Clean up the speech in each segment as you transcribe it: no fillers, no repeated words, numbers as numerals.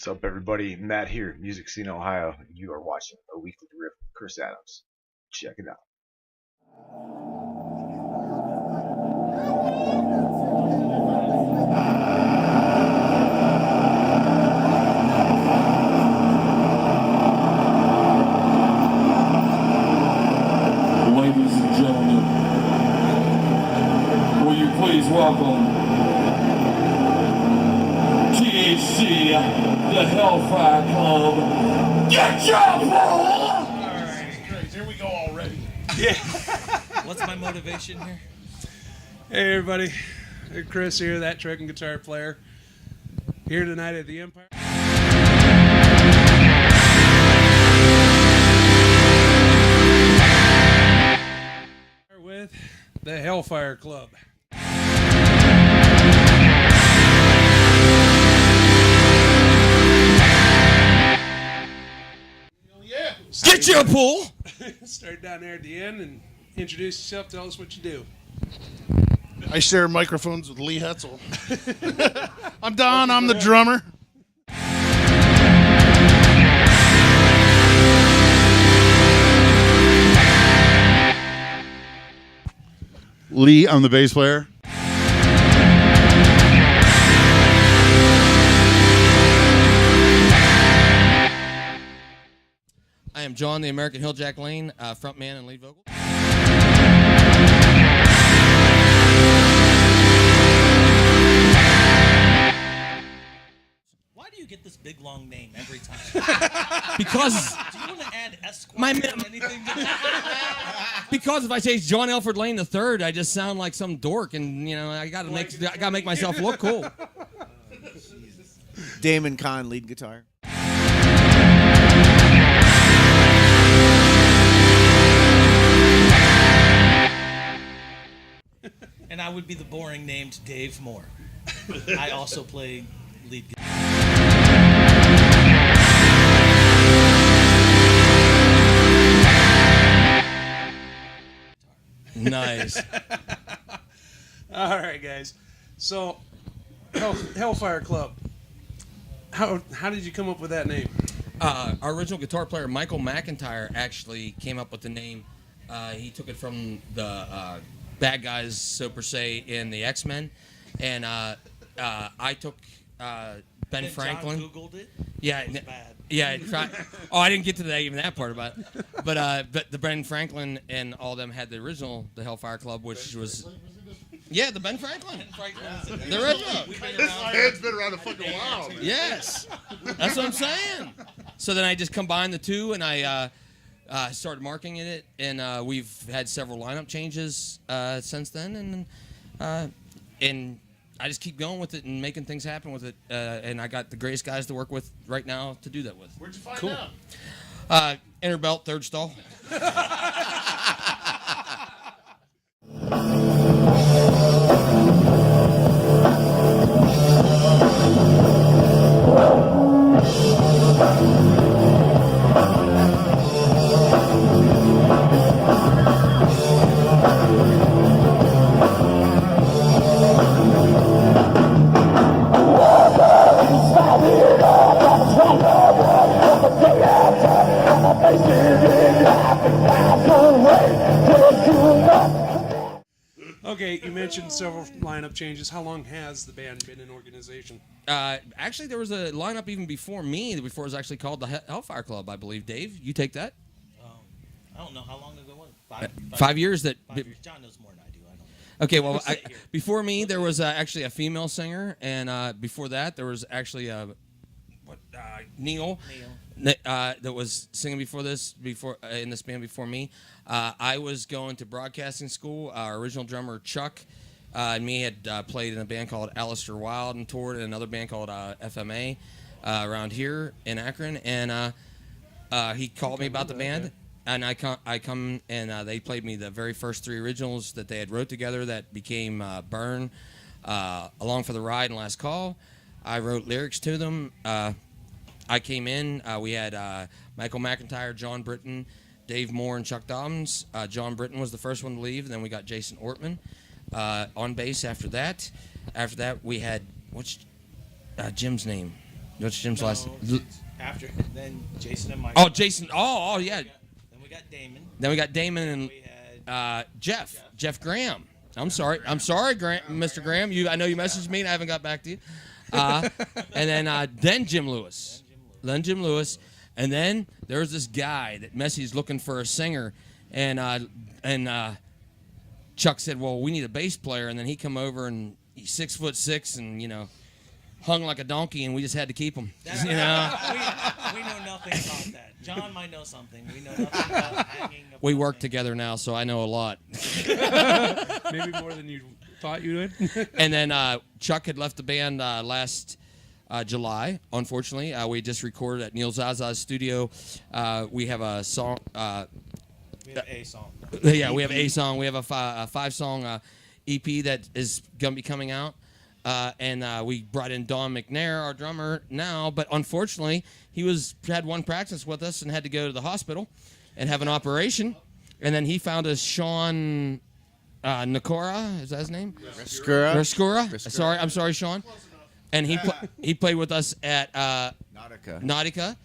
What's up, everybody? Matt here, Music Scene, Ohio. You are watching a weekly riff with Chris Adams. Check it out. Ladies and gentlemen, will you please welcome THC, the Hellfire Club. Get your ball! Alright, here we go already. Yeah. What's my motivation here? Hey, everybody. Chris here, that Truckin guitar player. Here tonight at the Empire. With the Hellfire Club. Yeah. Get you a pool! Start down there at the end and introduce yourself. Tell us what you do. I share microphones with Lee Hetzel. I'm Don. I'm the drummer. Lee, I'm the bass player. I am John, the American Hilljack Lane, frontman and lead vocal. Why do you get this big long name every time? Because Do you want to add Esquire My or anything to that? because if I say John Alfred Lane the third, I just sound like some dork, and I gotta make myself look cool. Damon Kahn, lead guitar. And I would be the boring named Dave Moore. I also play lead guitar. Nice. All right, guys. So, Hellfire Club. How did you come up with that name? Our original guitar player, Michael McIntyre, actually came up with the name. He took it from the bad guys, so per se, in the X-Men. And I took Ben Franklin. John Googled it. Yeah, It was bad. yeah. I didn't get to even that part about it. But the Ben Franklin and all them had the original, the Hellfire Club, which was the Ben Franklin. The original. We've been This around. band's been around a fucking while. Man. Yes, that's what I'm saying. So then I just combined the two, and I started marketing it, and we've had several lineup changes since then, and I just keep going with it and making things happen with it, and I got the greatest guys to work with right now to do that with. Where'd you find out? Inner belt, third stall. Okay, you mentioned several lineup changes. How long has the band been in organization? Actually, there was a lineup even before me, before it was actually called the Hellfire Club, I believe. Dave, you take that? I don't know how long ago was it. 5 years. 5 years. John knows more than I do. I don't know. Okay, well, Sit here. before me there was actually a female singer, and before that there was actually Neil. That was singing before in this band before me. I was going to broadcasting school. Our original drummer Chuck and me had played in a band called Alistair Wild and toured in another band called FMA around here in Akron, and he called me about the band. And I come and they played me the very first three originals that they had wrote together that became Burn, Along for the Ride, and Last Call. I wrote lyrics to them. I came in. We had Michael McIntyre, John Britton, Dave Moore, and Chuck Dobbins. John Britton was the first one to leave, and then we got Jason Ortman on bass after that. After that, we had, what's Jim's name? What's Jim's No, last? it's after then Jason and Mike. Oh, Jason. Oh, yeah. Then we got Damon. Then we got Damon and We had Jeff Graham. I'm sorry, Mr. Graham. I know you messaged me and I haven't got back to you. And then Jim Lewis. And then there was this guy that Messi's looking for a singer, and Chuck said, "Well, we need a bass player." And then he come over and he's 6'6" and hung like a donkey, and we just had to keep him. we know nothing about that. John might know something. We know nothing about hanging. We work together now, so I know a lot. Maybe more than you thought you would. And then Chuck had left the band last July. Unfortunately, we just recorded at Neil Zaza's studio. We have a song. We have a song. Yeah, we have a song. We have a 5-song EP that is going to be coming out. And we brought in Don McNair, our drummer, now. But unfortunately, he had one practice with us and had to go to the hospital and have an operation. And then he found us Sean Nakora. Is that his name? Rescura. Sorry, I'm sorry, Sean. And he played with us at Nautica.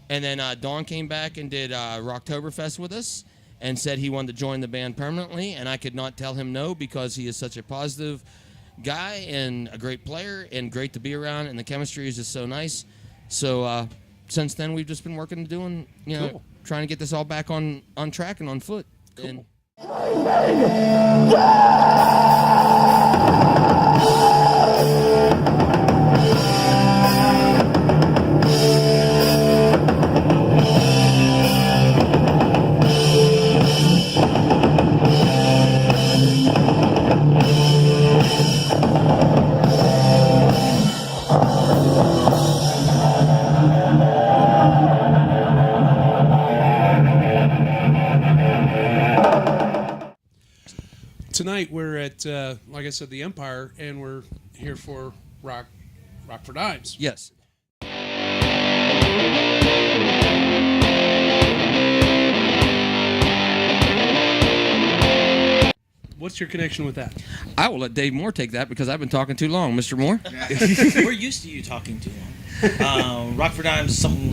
And then Don came back and did Rocktoberfest with us and said he wanted to join the band permanently. And I could not tell him no because he is such a positive guy and a great player and great to be around. And the chemistry is just so nice. So since then, we've just been working and doing, trying to get this all back on track and on foot. Cool. And Tonight we're at, like I said, the Empire, and we're here for Rock for Dimes. yes. What's your connection with that? I will let Dave Moore take that because I've been talking too long, Mr. Moore. We're used to you talking too long. Rock for Dimes, something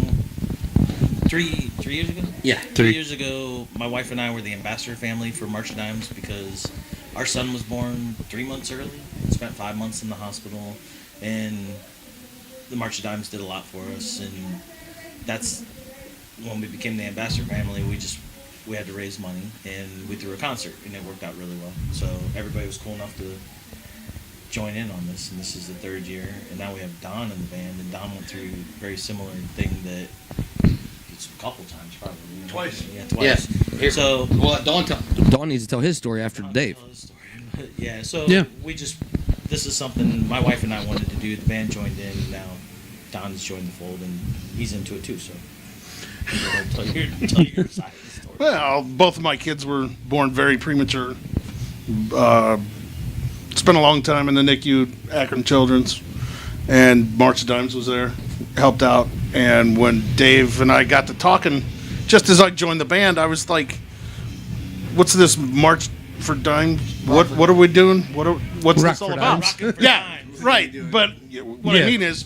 3 years ago? Yeah. 3 years ago, my wife and I were the ambassador family for March of Dimes because our son was born 3 months early. Spent 5 months in the hospital, and the March of Dimes did a lot for us. And that's when we became the ambassador family. We had to raise money, and we threw a concert, and it worked out really well. So everybody was cool enough to join in on this, and this is the 3rd year. And now we have Don in the band, and Don went through a very similar thing that it's a couple times probably. Twice. Yeah, twice. Yeah. So Don needs to tell his story after Dave. tell his story. Yeah, so Yeah. this is something my wife and I wanted to do. The band joined in, and now Don's joined the fold, and he's into it too. So tell your side of the story. Well, both of my kids were born very premature. Spent a long time in the NICU, Akron Children's, and March of Dimes was there, helped out. And when Dave and I got to talking, just as I joined the band, I was like, "What's this March for Dimes? What are we doing? What's Rock this all for about?" Dimes. Rockin' for Yeah, Dimes. right. But what Yeah. I mean is,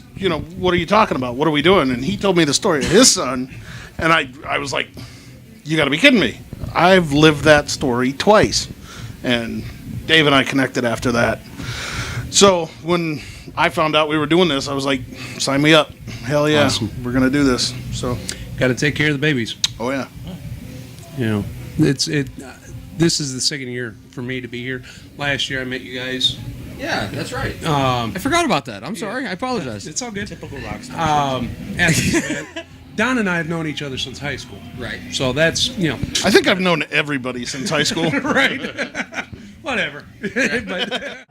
what are you talking about? What are we doing? And he told me the story of his son, and I was like, "You got to be kidding me! I've lived that story twice." And Dave and I connected after that. So when I found out we were doing this, I was like, "Sign me up! Hell yeah, Awesome. we're gonna do this." So, Got to take care of the babies. oh yeah, This is the 2nd year for me to be here. Last year I met you guys. Yeah, that's right. I forgot about that. I'm sorry. I apologize. It's all good. Typical rock star. At this event, Don and I have known each other since high school. Right. So that's I think I've known everybody since high school. right. Whatever. But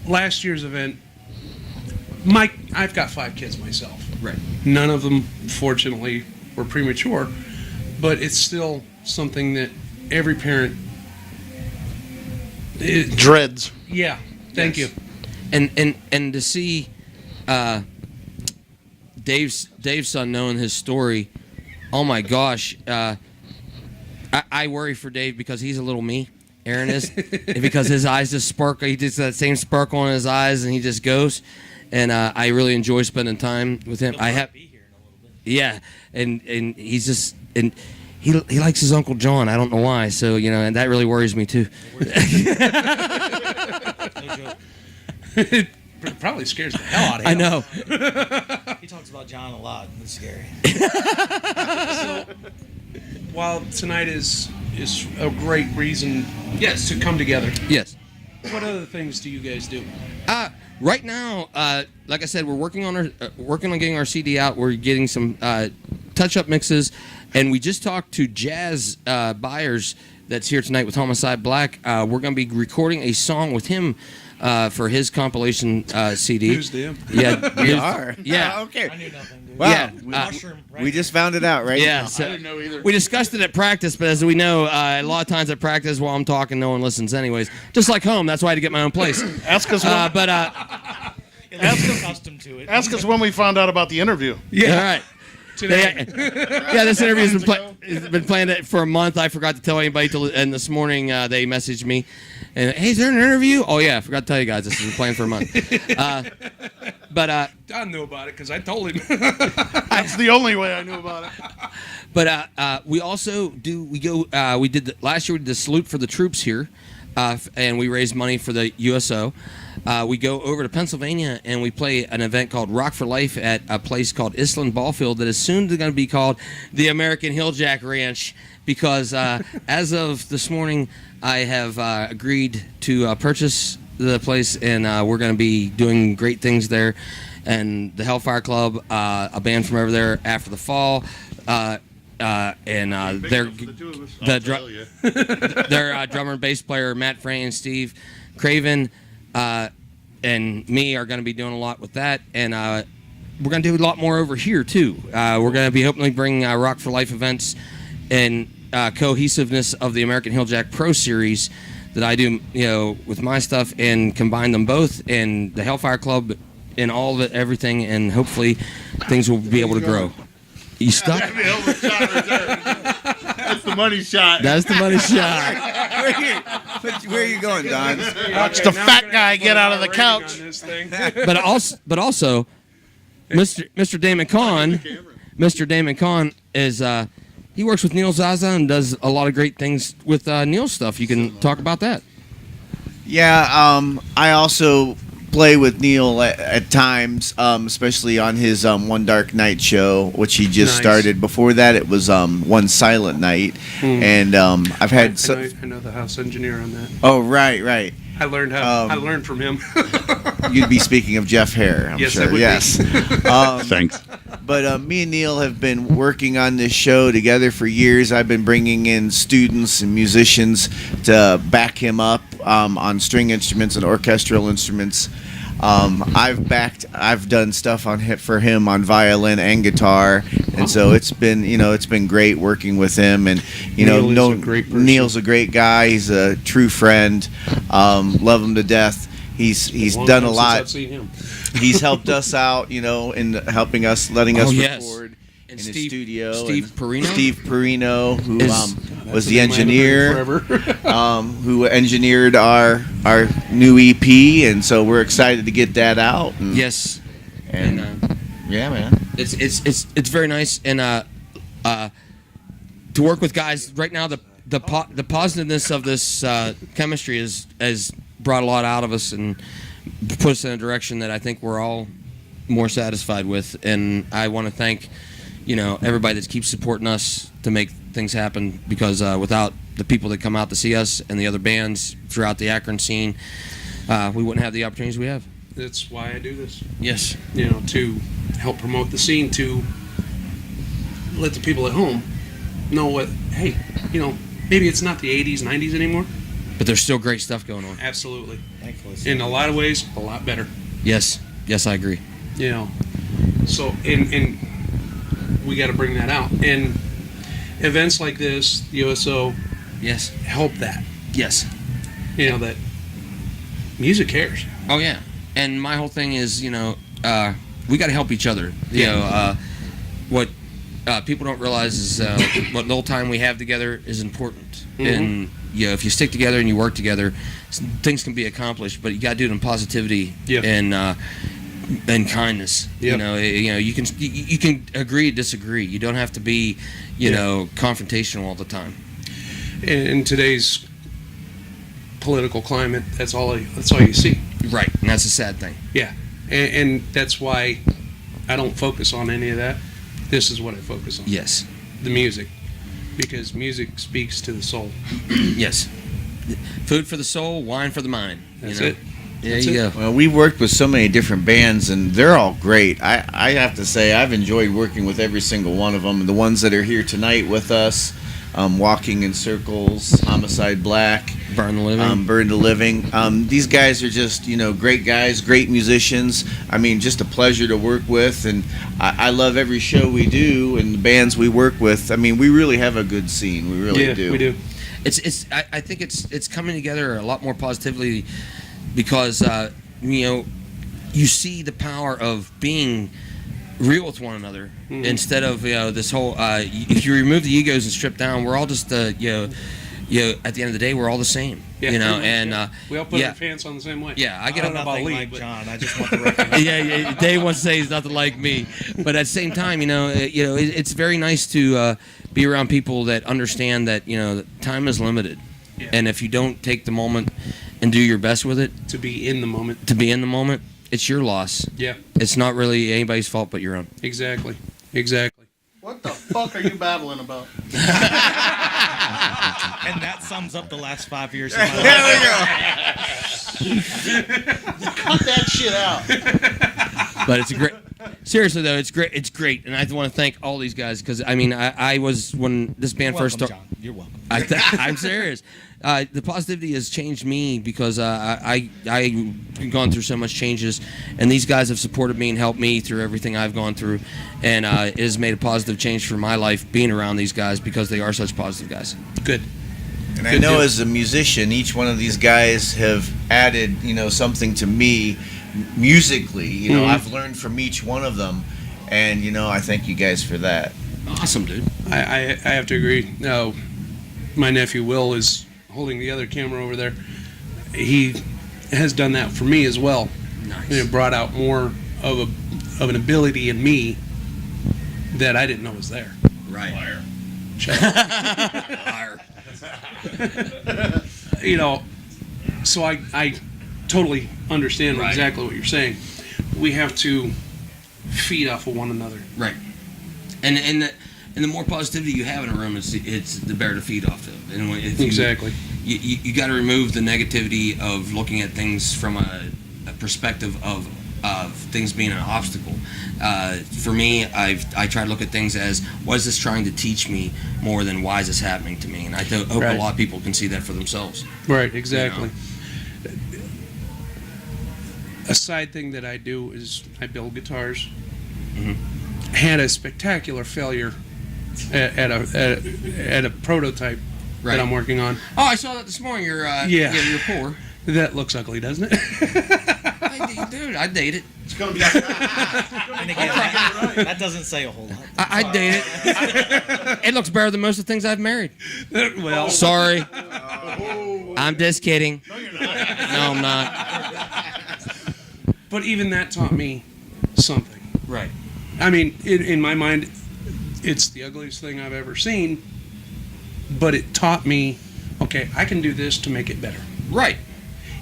last year's event, I've got 5 kids myself. Right. None of them, fortunately, were premature, but it's still something that every parent. Dreads. Yeah. Thank you. And to see Dave's son knowing his story, oh my gosh, I worry for Dave because he's a little me. Aaron is, because his eyes just sparkle. He just that same sparkle in his eyes, and he just goes. And I really enjoy spending time with him. I have, yeah, and he's just and he likes his Uncle John. I don't know why. So and that really worries me too. No joke. It probably scares the hell out of him. I know. He talks about John a lot, and it's scary. So, while tonight is a great reason, yes, to come together. Yes. What other things do you guys do? Right now, like I said, we're working on getting our CD out. We're getting some touch-up mixes, and we just talked to Jazz Byers that's here tonight with Homicide Black. We're going to be recording a song with him for his compilation CD. Who's them? Yeah, We are. Yeah. Okay. I knew nothing, dude. Wow. Yeah. Mushroom, right? We just found it out, right? Yeah, now. so I didn't know either. we discussed it at practice, but as we know, a lot of times at practice, while I'm talking, no one listens anyways. Just like home, that's why I had to get my own place. Ask us when, He's accustomed to it. ask us when we found out about the interview. Yeah. All right. Today. Yeah, this interview's been planned for a month. I forgot to tell anybody and this morning they messaged me and, hey, is there an interview? Oh yeah, I forgot to tell you guys this has been planned for a month. Don knew about it because I told him. That's the only way I knew about it. But we also do. We did last year. We did the salute for the troops here, and we raised money for the USO. We go over to Pennsylvania and we play an event called Rock for Life at a place called Island Ballfield that is soon going to be called the American Hilljack Ranch because as of this morning, I have agreed to purchase the place and we're going to be doing great things there. And the Hellfire Club, a band from over there after the fall. Their drummer and bass player Matt Frey and Steve Craven and me are going to be doing a lot with that, and we're going to do a lot more over here too. We're going to be hopefully bring Rock for Life events and cohesiveness of the American Hilljack Pro Series that I do, with my stuff, and combine them both and the Hellfire Club and all of it, everything, and hopefully things will be able to grow. You stuck? That's the money shot. That's the money shot. Where are you going, Don? Watch the fat guy get out of the couch. But also, Mr. Damon Kahn, is he works with Neil Zaza and does a lot of great things with Neil's stuff. You can talk about that. Yeah, I also play with Neil at times, especially on his One Dark Night show, which he just started. Before that, it was One Silent Night, and I've had. I know the house engineer on that. Oh, right. I learned from him. You'd be speaking of Jeff Hare, I'm Yes, sure. I would Yes. Thanks. But me and Neil have been working on this show together for years. I've been bringing in students and musicians to back him up on string instruments and orchestral instruments. I've done stuff for him on violin and guitar, and so it's been great working with him. And Neil's a great person. Neil's a great guy. He's a true friend. Love him to death. He's done a lot. I've seen him. He's helped us out, in helping us, letting us yes. record And in Steve- his studio. Steve And Perino? Steve Perino, who Is- was the Name I haven't heard engineer, forever. who engineered our new EP, and so we're excited to get that out. And, Yes. and yeah, man. It's very nice and to work with guys right now. The positiveness of this chemistry has brought a lot out of us and put us in a direction that I think we're all more satisfied with. And I want to thank everybody that keeps supporting us to make things happen, because without the people that come out to see us and the other bands throughout the Akron scene, we wouldn't have the opportunities we have. That's why I do this. Yes. To help promote the scene, to let the people at home know what, hey, maybe it's not the 80s, 90s anymore. But there's still great stuff going on. Absolutely. Thankfully. In a lot of ways, a lot better. Yes. Yes, I agree. You know, so and we got to bring that out. And events like this, the USO, Yes. help that. Yes. You know, that music cares. Oh yeah. And my whole thing is, we got to help each other. You know, what people don't realize is what little time we have together is important. And if you stick together and you work together, things can be accomplished. But you got to do it in positivity and kindness. Yep. You can agree to disagree. You don't have to be, confrontational all the time. In today's political climate, that's all you see. Right, and that's a sad thing. Yeah, and that's why I don't focus on any of that. This is what I focus on. Yes. The music, because music speaks to the soul. Yes. Food for the soul, wine for the mind. That's it. There you go. Well, we worked with so many different bands, and they're all great. I have to say, I've enjoyed working with every single one of them. The ones that are here tonight with us, Walking in Circles, Homicide Black, Burn the Living. Burn the Living. These guys are just, great guys, great musicians. I mean, just a pleasure to work with, and I love every show we do and the bands we work with. I mean, we really have a good scene. We really do. We do. I think it's coming together a lot more positively because you see the power of being real with one another instead of this whole if you remove the egos and strip down, we're all just at the end of the day we're all the same. And we all put our pants on the same way. Yeah, I get I'm on nothing like John. I just want the record. yeah. Dave wants to say he's nothing like me, but at the same time, it's very nice to be around people that understand that time is limited, and if you don't take the moment and do your best with it, to be in the moment, it's your loss. Yeah, it's not really anybody's fault but your own. Exactly. What the fuck are you babbling about? And that sums up the last 5 years of my life. There we go. Cut that shit out. But it's a great. Seriously though, it's great. It's great, and I want to thank all these guys because I was when this band first started. You're welcome. I'm serious. The positivity has changed me because I've gone through so much changes, and these guys have supported me and helped me through everything I've gone through, and it has made a positive change for my life being around these guys because they are such positive guys. Good. And I know as a musician, each one of these guys have added, something to me musically. I've learned from each one of them, and I thank you guys for that. Awesome, dude. I have to agree. No, my nephew Will is holding the other camera over there. He has done that for me as well. Nice. And it brought out more of an ability in me that I didn't know was there. Right. Liar. Shut up. Liar. So I totally understand Right. exactly what you're saying. We have to feed off of one another. Right. And the more positivity you have in a room, it's the better to feed off of. And if Exactly. You got to remove the negativity of looking at things from a perspective of things being an obstacle. For me, I try to look at things as, what is this trying to teach me more than why is this happening to me? And I hope Right. a lot of people can see that for themselves. Right, exactly. A side thing that I do is I build guitars. Had a spectacular failure at a prototype Right. that I'm working on. Oh, I saw that this morning. You're poor. That looks ugly, doesn't it? Dude, I'd date it. It's gonna be. And again, that doesn't say a whole lot. I'd date it. It looks better than most of the things I've married. Well, Sorry. I'm just kidding. No, you're not. No, I'm not. but even that taught me something. Right. I mean, in my mind, it's the ugliest thing I've ever seen, but it taught me, okay, I can do this to make it better. Right.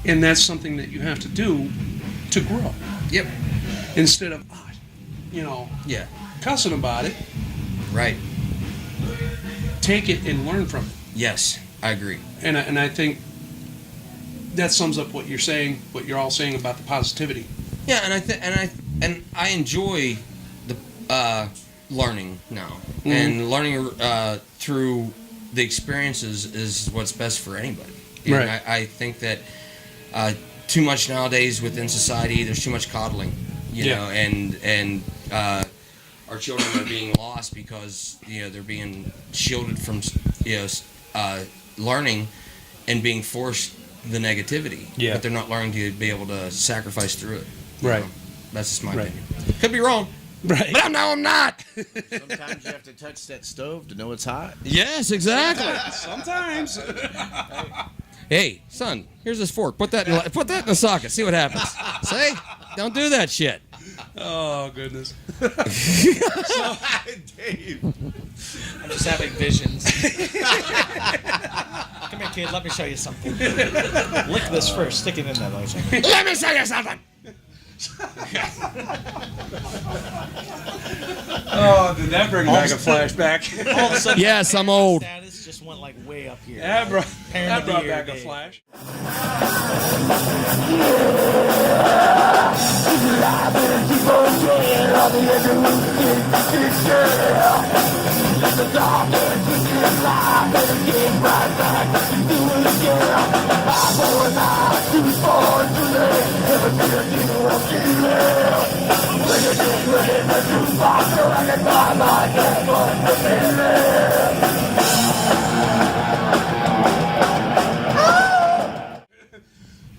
And that's something that you have to do to grow. Yep. Instead of, Yeah. cussing about it, Right. take it and learn from it. Yes, I agree. And I think that sums up what you're saying, what you're all saying about the positivity. Yeah, and I enjoy the learning now, and learning through the experiences is what's best for anybody. And Right. I think that too much nowadays within society, there's too much coddling, you Yeah. know, and our children are being lost because they're being shielded from learning and being forced the negativity. Yeah. But they're not learning to be able to sacrifice through it. you Right. know. That's just my Right. opinion. Could be wrong, Right. but I'm not. Sometimes you have to touch that stove to know it's hot. Yes, exactly. Sometimes. Hey, son, here's this fork. Put that in the socket. See what happens. See? Don't do that shit. Oh, goodness. Dave. I'm just having visions. Come here, kid. Let me show you something. Lick this first. Stick it in there, though. Let me show you something. Oh, did that bring back a flashback? All of a sudden, Yes, I'm old. status just went like way up here. That brought Parent of the year, back a Dave. flash.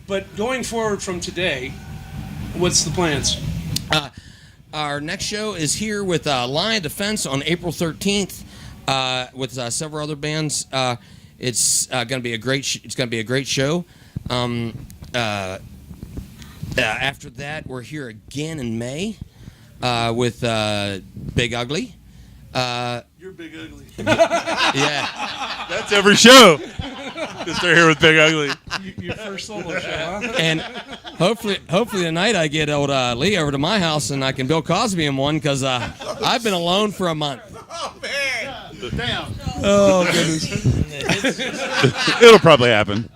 But going forward from today, what's the plans? Our next show is here with Lion Defense on April 13th with several other bands. It's going to be a great. It's going to be a great show. After that, we're here again in May with Big Ugly. You're big ugly. Yeah, That's every show. Just they're here with Big Ugly. Your first solo show, huh? and hopefully tonight I get old Lee over to my house and I can Bill Cosby him one because I've been alone for a month. Oh man. Damn. Oh, goodness. It'll probably happen.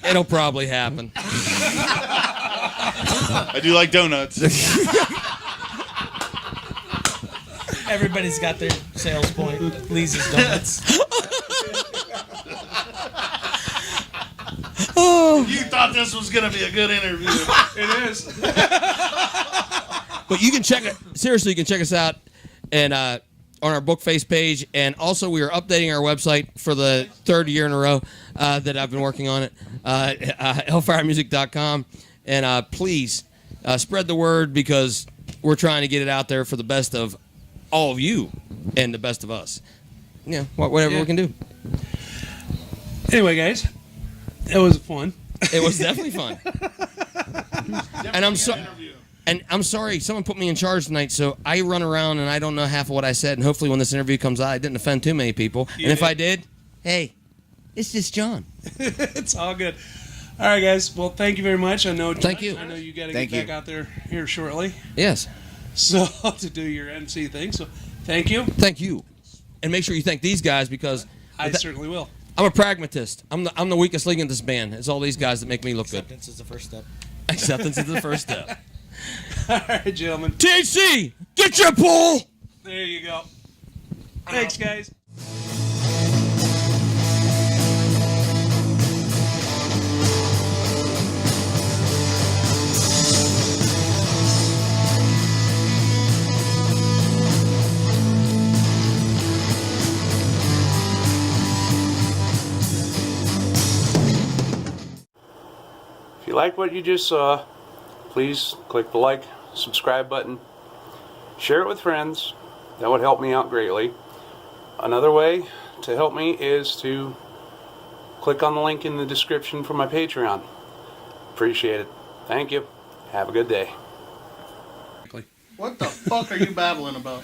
It'll probably happen. I do like donuts. Everybody's got their sales point. Lisa's Donuts. You thought this was going to be a good interview. It is. But you can check it. Seriously, you can check us out and on our book face page. And also, we are updating our website for the third year in a row that I've been working on it. Hellfiremusic.com. And please spread the word because we're trying to get it out there for the best of all of you and the best of us. Yeah, whatever we can do. Anyway, guys, it was fun. It was definitely fun. And I'm sorry, someone put me in charge tonight, so I run around and I don't know half of what I said. And hopefully, when this interview comes out, I didn't offend too many people. And if I did, hey, it's just John. It's all good. All right, guys. Well, thank you very much. Thank you. I know you got to Thank get you. back out there here shortly. Yes, So to do your MC thing. So thank you. thank you, and make sure you thank these guys because I certainly will. I'm a pragmatist. I'm the weakest link in this band. It's all these guys that make me look good. Acceptance is the first step. Acceptance is the first step. All right, gentlemen. THC, get your pull. There you go. Thanks, guys. If you like what you just saw, please click the like, subscribe button, share it with friends. That would help me out greatly. Another way to help me is to click on the link in the description for my Patreon. Appreciate it. Thank you. Have a good day. What the fuck are you babbling about?